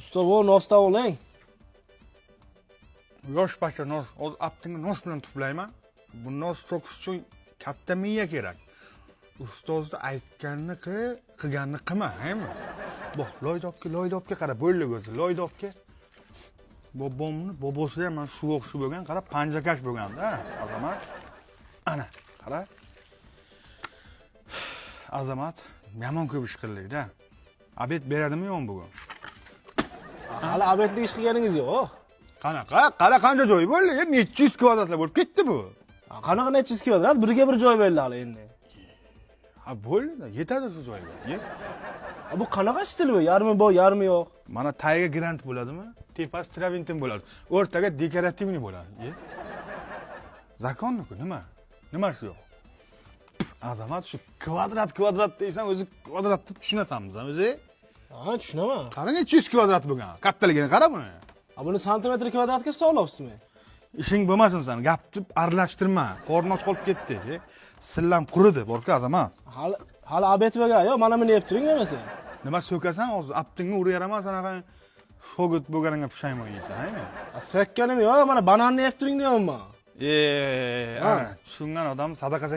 Usta bu nosda oling. Yosh bacha nos, o'z aptingni nos bilan tuplayman. Bu nos so'kish uchun katta miya kerak. Ustozni aytganini qilganini qilma, haymi? Bu loydobga qara, bo'ldi o'zi, loydobga. Bobomni bobosi ham mana shu o'xshab bo'lgan, qara, panjakash bo'lganda, Azamat. Ana, qara. Azamat, yomon ko'p ish qildik-da. Obed beradimi yo'q bugun? Hali abetlik ish qilganingiz yo'q. Qara qancha joy bo'ldi? Necha yuz kvadratlar bo'lib ketdi bu. Qanaqa necha yuz kvadrat? Biriga bir joy berildi hali endi. Ha bo'ldi, yetadi shu joyga. Bu qanaqa stil bu? Yarmi bor, yarmi yo'q. Mana tagiga grant bo'ladimi? Tepasi traventin bo'ladi. O'rtaga dekorativniy bo'ladi. Zakonni-ku nima? Nimasi yo'q? Azamat shu kvadrat deysan, o'zi kvadrat deb tushunasanmiz, o'zi? Ha, tushunaman. Qara necha yuz kvadrat bo'lgan. Kattaligini qara buni. Buni santimetr kvadratga hisoblayapsizmi? Ishing bo'lmasin sen, gapni aralashtirma. Qorni och qolib ketdi. Sillam quridi, borku Azamat. Hali abet bo'lgan, yo'q, mana buni yeb turing demasa. Nima so'kasan, hozir aptingni urayaraman, sanaqa shogit bo'lganingga pushaymon yeysan, haymi? Sekkanim yo'q, mana bananni yeb turing deyapman. Tushungan odam sadaqasi